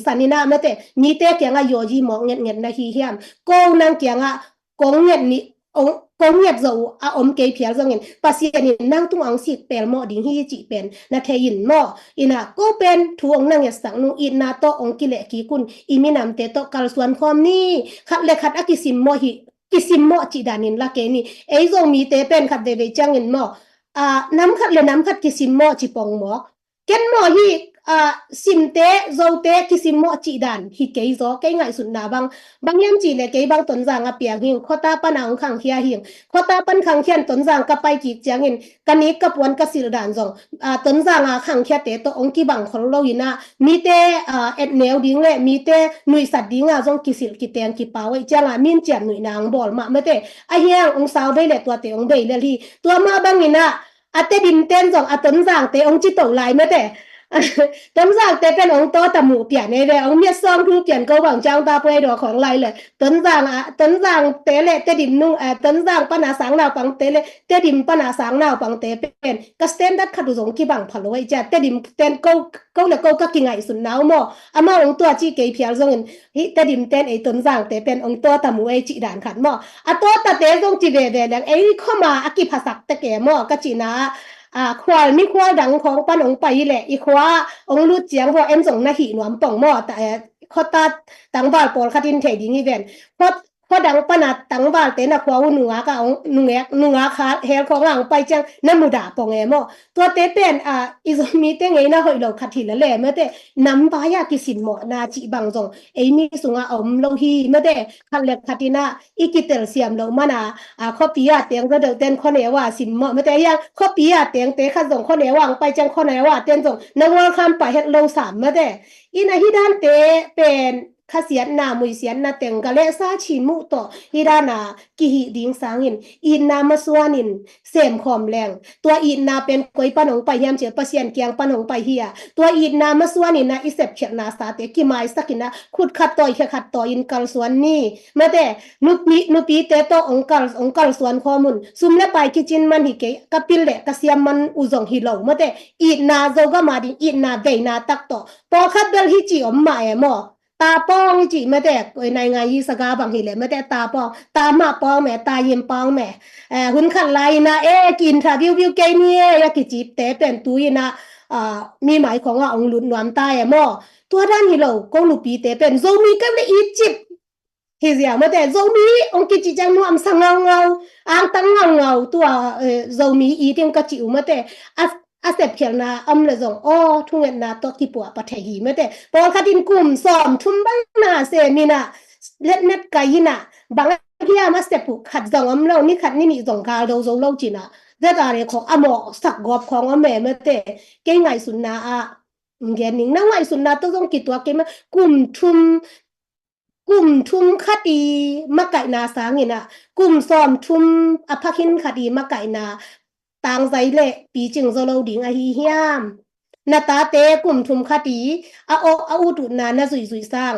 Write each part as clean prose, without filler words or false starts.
สันนินาไม่แต่มีเตะเกียงอ่ะโยจีมองเงียนะฮีเฮียมก็นั่งเกียงอ่ะกงเงียนี่องกงเงียจะอ่ะเกยเพียรจังเงินภาษีนี่นั่งตุ้งอังสิเปลหมอดิ้งฮีจีเป็นนาเทยินหมออินะก็เป็นทวงนั่งเงสังนุอินาโตองกิเลกีกุนอิมินามเตโตกัลส่วนความนี่ขัดเลขัดอากิสิมโมหิกิสิมโมจีดานินละเกนี่ไอ้ทรงมีเตเป็นขัดเดเวจังเงินหมอน้ำขัดเลยน้ำขัดกิสิมโมจีปองหมอเก็นหมอฮีสิมเตโจเตกิสิมโมจีดันฮิเกยโจเกยไงสุดนาบางยามจีเลเกยบางตนจางอ่ะเปียงหิงข้อตาปนางขังเฮียหิงข้อตาปันขังเฮียนตนจางกับไปจีเจียงหินกันนี้กับวันกับสิรดานจงตนจางอ่ะขังเฮียเตโตองกีบังคนเราหินะมีเตเอ็ดเนวดิ้งเลยมีเตหนุ่ยสัตว์ดิ้งอ่ะจงกิสิลกิเตียงกิปาวไว้จังอ่ะมินเจียนหนุ่ยนางบอลมาไม่เตไอเฮียงองสาวได้เลยตัวเตองได้เลยที่ตัวมาบางหินะอาเตดินเต้นจงตนจางเตองจิตโตไลไม่เตตำสั่งแต่เป็นองโตตะหมูเปลี่ยนในเรื่ององเมียซองคือเปลี่ยนก็หวังจ้างตาไปดอกของไรเลยต้นสั่งเตะเลยเตดิมนุ่งต้นสั่งปนาสังนาวปังเตะเลยเตดิมปนาสังนาวปังเตะเป็นก็สแตนดัร์ดขัดสงกี่บังพะโล้จะเตดิมเต้นก็เลยก็กิ่งไงสุดหนาวหม้ออามาองตัวจีเกยเพียรซงฮิเตดิมเต้นไอ้ต้นสั่งเตะเป็นองตัวตะหมูไอ้จีด่านขัดหม้อตัวตะเตะซงจีเวเวแล้วไอ้เข้ามาอากิภาษาตะแก่หม้อก็จีนะควายมีควายดังของป้าหนองไปแหละอีควาองรู้เจียงเพราะเอ็นส่งนาหิหนวมป่องหม้อแต่ข้อตาตังบาลปอลคดินเทดิงอีเวนเพราะดังปนาตังบาลเตนะควาหนัวก็องหนัวขาเฮลของหลังไปจังน้ำมูดาป่องเอหม้อตัวเตเป็นอีสมีเตงไงนะหอยเราขัดถิ่นละแหล่เมื่อเตน้ำปายากิสินหม้อนาจิบังจงไอ้นี่สุงอมโลหีเมื่อเตขัดเล็กขัดทินะอีกิเตลเซียมเรามานาข้อปียาเตียงก็เดินเต้นข้อเนว่าสินหม้อเมื่อเตยังข้อปียาเตียงเตะขัดส่งข้อเนว่างไปจังข้อเนว่าเตียนส่งนวลคำไปเฮ็ดลงสามเมื่อเตอีนาฮิดานเตเป็นข้าเสียนนามุยเสียนนาเต็งกะเลซาชิมุโตฮิดานากิหิดิงสางินอินนามาสวานินเสมขอมแรงตัวอินนาเป็นกวยปนงไปยามเจียปเสียนเกียงปนงไปเฮียตัวอินนามาสวานินนะอิเสบเขียนาสาเตกิไมสักินะขุดขัดต่อยขัดต่ออินกัลสวนนี่แม้แต่นุปีเตโตองกัลสวนข้อมูลซุมและไปกิจินมันฮิเกกะปิลเลกะเสียมมันอุจงฮิโลแม้แต่อินนาโจกะมาดิอินนาเบนาตักโตปอคัดเบลฮิจิอมมาเอมอตาป้องจีไม่แต่ในงานยี่สกาบางทีเลยไม่แต่ตาป้องตามาป้องแม่ตายิมป้องแม่หุ่นขันไลนะกินถ้าวิวเกเนี่ยยากิจีแต่เป็นตุยนะมีหมายของว่าองลุนนวมตายหม้อตัวด้านฮิโลกงลูปีแต่เป็นโซมีก็เลยอียิปต์ที่เสียไม่แต่โซมีองกิจิจังนวมสังเงาอ่างตั้งเงาตัวโซมีอีเทียงกะจิวไม่แต่เสพเขียนนาเลยส่งทุ่งเงินนาตัวที่ปัวปะเทหีไม่แต่พอคดินกลุ่มสอมทุ่มบ้างนาเซมีนาเล็ดเน็ดไกยินะบางที่มาเสพขัดส่งเรานี่ขัดนี่มีส่งคาเราส่งเราจีนะเรื่องอะไรของหมอสักกอบของแม่ไม่แต่เก่งไงสุนนาเงี้ยนิ่งนั่งไงสุนนาต้องกี่ตัวเก่งมากลุ่มทุมคดีมาไก่นาสางินะกลุ่มซ้อมทุมอภักินคดีมาไก่นาต่างใจเละปีจึงโซโลดิงอหิเฮียมนาตาเตกลุ่มทุมคดีอาอุดุนานาซุยสร้าง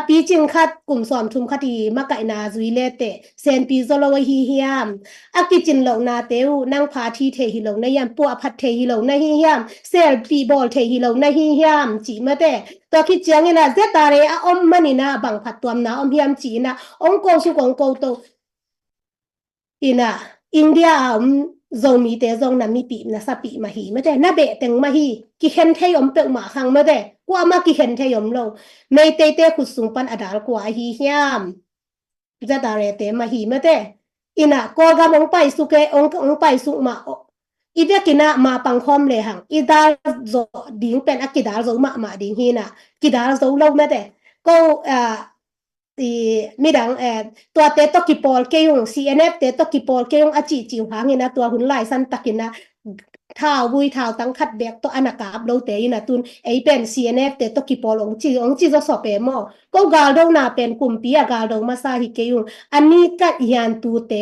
ปีจึงคัดกลุ่มซ้อมทุมคดีมาไก่นาซุยเลเตเซนปีโซโลหิเฮียมกิจินเหล่านาเตวนั่งพาทีเทหิเหล่านายันปัวพัดเทหิเหล่านาหิเฮียมเซลปีบอลเทหิเหล่านาหิเฮียมจีมาเตตัวคิดจังนะเจตาเรออมมันนี่นะบังพัดตัวนะอมเฮียมจีนะองโกสุกองโกโตอินะอินเดียโซมีเตซงนามีปีนะสปีมาฮีไม่ได้นาเบะเต็งมาฮีกิเห็นเทยมเปกมาขังไม่ได้กว่ามากิเห็นเทยมโลไม่เตเตขุดสุงปันอดาลกว่าฮีเฮียมเจตาเรเตมาฮีไม่ได้อินะก็กำองไปสุเกองไปสุมาอีเดียกินะมาปังคอมเลยหังอีดาโซดิ้งเป็นอกิดาโซมาดิ้งฮีนะกิดาโซโลไม่ได้ก็ตีมีดังตัวเตตกิปอลเกยง CNF เตตกิปอลเกยงอจิจิวหางนะตัวหุ่นไล่สันตะกินะท้าวบุยท้าวตั้งขัดแบกตัวอนาคาบโลเตยนะตุนเป็น CNF เตตกิปอลองจีจะสอบเปมอก็กาลดงนาเป็นกลุ่มปีกาลดงมาซาฮิเกยงอันนี้ก็ยันตูเต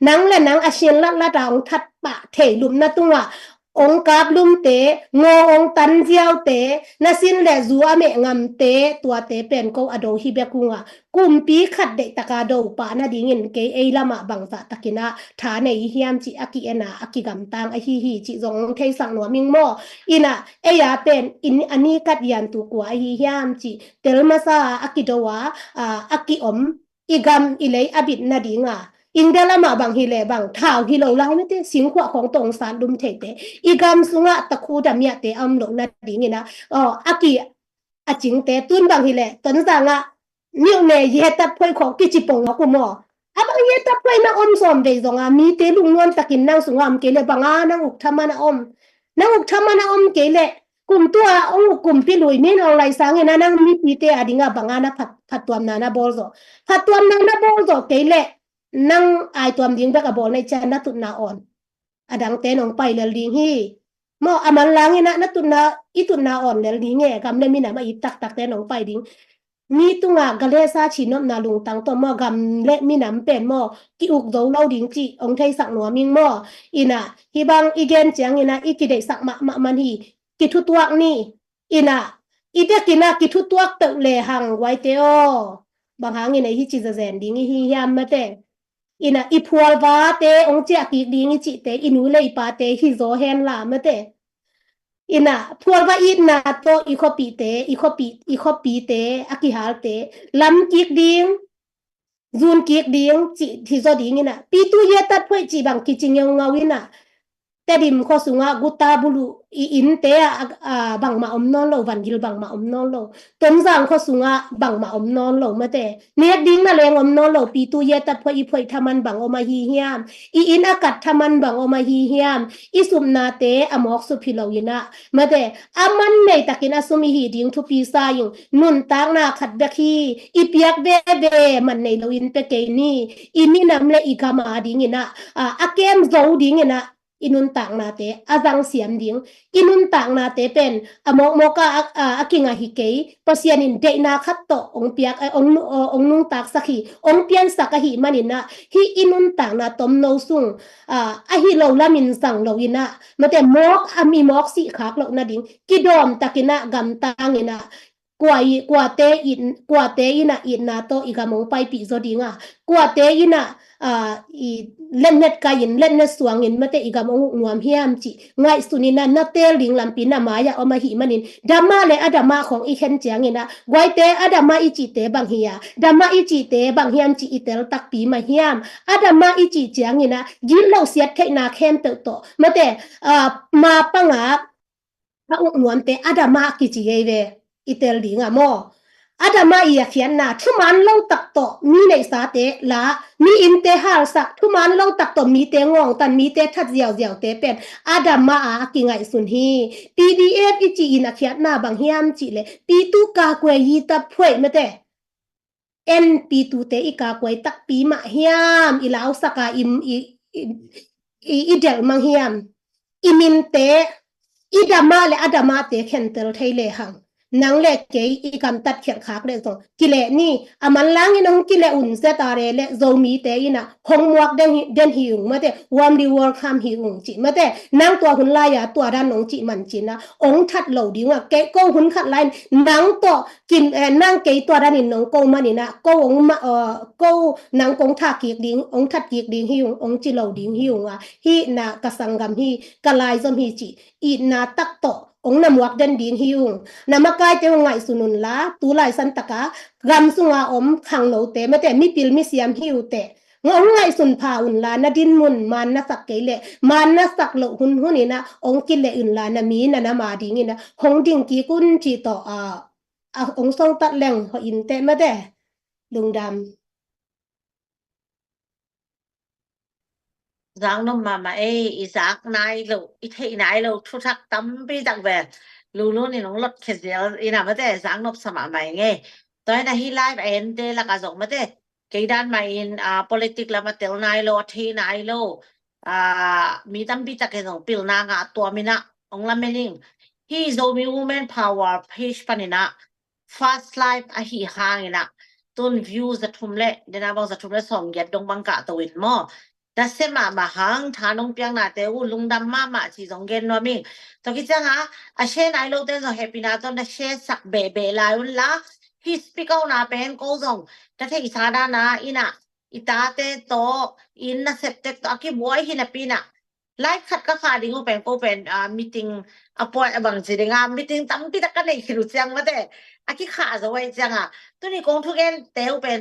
นังและนังอาเชียนละดาวทัดปะเทลุมนะตัว องกาบลุมเตงอองตันเจียวเตนาสินแหละจัวเมงำเตตัวเตเป็นก็อโดฮิเบกุงะกุมปีขัดเดตะกาโดปานาดิงินเกเอลามะบังสะตะกินะฐาในเฮียมจิอากิเอนาอากิกำตังอฮิฮิจิจงเทสังหนัวมิงโมอินะเอยาเป็นอินอันนี้กัดยันตุกัวอฮิเฮียมจิเตลมาซาอากิโดวาอากิอมอีกำอิเลอบิดนาดิงะอิงเดลมาบังฮิเลบังท้าวฮิโลไลไม่ได้สิงขวของตรงสารดุมเทเตอีกำสุงะตะคูดำเมียเตอมหลงนาดิงินะอากิอาจิงเตตุนบังฮิเลตนสังะนิวเนยเฮตับพอยของกิจิปงกุมอabang ye tapay na om som de zonga mi te lungnon takin nang sungam kele banga nang uktama na om kele kum tua ong kum pilui min ong lai sang na nang mi pite adinga banga na phatwam na bolzo phatwam na bolzo kele nang ai tuam ding ba ka bol nei cha na tut na on adang te nong pai lel ding hi mo aman lang na tut na itut na on lel ding e kam le mi na ma itak tak te nong pai dingมีตุงกะเลซาชินนนาลุงตังตมอกำเละมีน้ำเป็นมอกิอุกโดเล่าดิงจิองไทยสักหนัวมิงมออินะฮิบังอีเกนเจียงอินะอีกิเดสักมะมันฮีกิทุตวกนี่อินะอีเดกินะกิทุตวกเตเลหังไว้เตอบางหางอินะฮิจิจะแซนดิงฮิยามมะเตอินะอีพัววาเตองเจียกิดิงจิเตอินุเลยปาเตฮิโซเฮนลามะเตina pulva ina to ikopi te akihal te lam kik ding zun kik ding chi thi zo ding ina pitu ye tat phoi chi bang ki ching yong ngawina te dim kho sunga guta bulu in te bang ma om non lo van gil bang ma om non lo ton jang kho sunga bang ma om non lo ma te ne ding na leng om non lo pitu ye tat phoi thaman bang oma hi hiam in akat thaman bang oma hi hiam isum na te amok su philo yina ma te aman nei takin asumi hi ding thu pi sa yung nun tang na khat bekhi ipiak be man nei lo in pe ke ni ini nam le ikama ding ina akem zo ding ina inun tang na te azang siam ding inun tang na te pen amok moka akinga hikei pasianin de na khat to ong piak ong nung tak sakhi ong pian sakahi manina hi inun tang na tom no sung a hi lo lamin sang lo ina mate mok ami mok si khak lo na ding kidom takina gam tangina kwa te ina ina to igamong pai pi zo dinga kwa te ina i lennet kayin lennet suangin mate igamong nuam hiam chi ngai sunina na tel ding lampi na maya oma hi manin dama le adama khong i khen chiangina gwai te adama i chi te bang hiya dama i chi te bang hiam chi itel tak pi ma hiam adama i chi chiangina gil lo siat the na khem to mate ma panga ha nuam te adama ki chi ve itel dinga mo adama iya khian na thuman lo tak to mi nei sa te la mi in te hal sak thuman lo tak to mi te ngong tan mi te that jiao te pen adama ki ngai sun hi pdf chi in a khiat na bang hiam chi le pi tu ka kwe yi ta phoi me te np tu te i ka kwe tak pi ma hiam i lao saka i del mang hiam imin te idama le adama te khentel thaile hang nang le ke i kam tat khian khak le so kile ni aman lang inong kile un se tare le zomi te ina hongmuak den hiung mate wam di work ham hiung chi mate nang to hun la ya to ran nong chi man chi na ong that lo di nga ke ko hun khat lain nang to kin nang ke to ran in nong ko manina ko ong ma ko nang kong tha ki ding ong that ki ding hiung ong chi lo ding hiung hi na kasangam hi kalai zom hi chi i na tak to ong namuak den ding hiung namakai te ngai sunun la tu lai san taka gam sunga om khang lo te mate mi pil mi siam hiu te ngong ngai sun pha un la na din mun man na sak ke le man na sak lo hun hunina ong kil le un la na mi na ma ding ina hong ding ki kun chi to ong song tat leng ho in te mate lung dam giang nó mà ấy giang này lo ít thế này lo thu thắc tắm bị giang về lu lu này nó lót khét giờ ý nào mà thế giang nó sắm mày nghe tôi này hi live em thế là cả giống mà thế cái đàn mày politics là mà tel này lo thế này lo mi tắm bị tắc cái giống pil na ngã tua mi na ông làm mình hi zomi women power page panina fast life hi hang ina tôn views that thum le dena bang za thum le som get dong bang ka to win mo แต่เสมามาหังทานงเปียงนาเตอุลุงดำมาจีจงเกนนวมิงตอกิจังอ่ะอาเชนไอโลเตนจงเฮปินาตอนนาเชสักเบเบลายุนละฮิสปิกเอานาเป็นโกซงแต่เทอิสาดานาอินะอิตาเตโตอินนาเซปเตตอากิบวยฮินาปีนะไลฟ์ขัดก็ขาดิงเป็นโกเป็นมีติ้งอปอยบางจีดิงมีติ้งตั้มปีตะกันในคิรุจังมาเตอากิขาจะไว้จังอ่ะตัวนี้กงทุกเกนเตวเป็น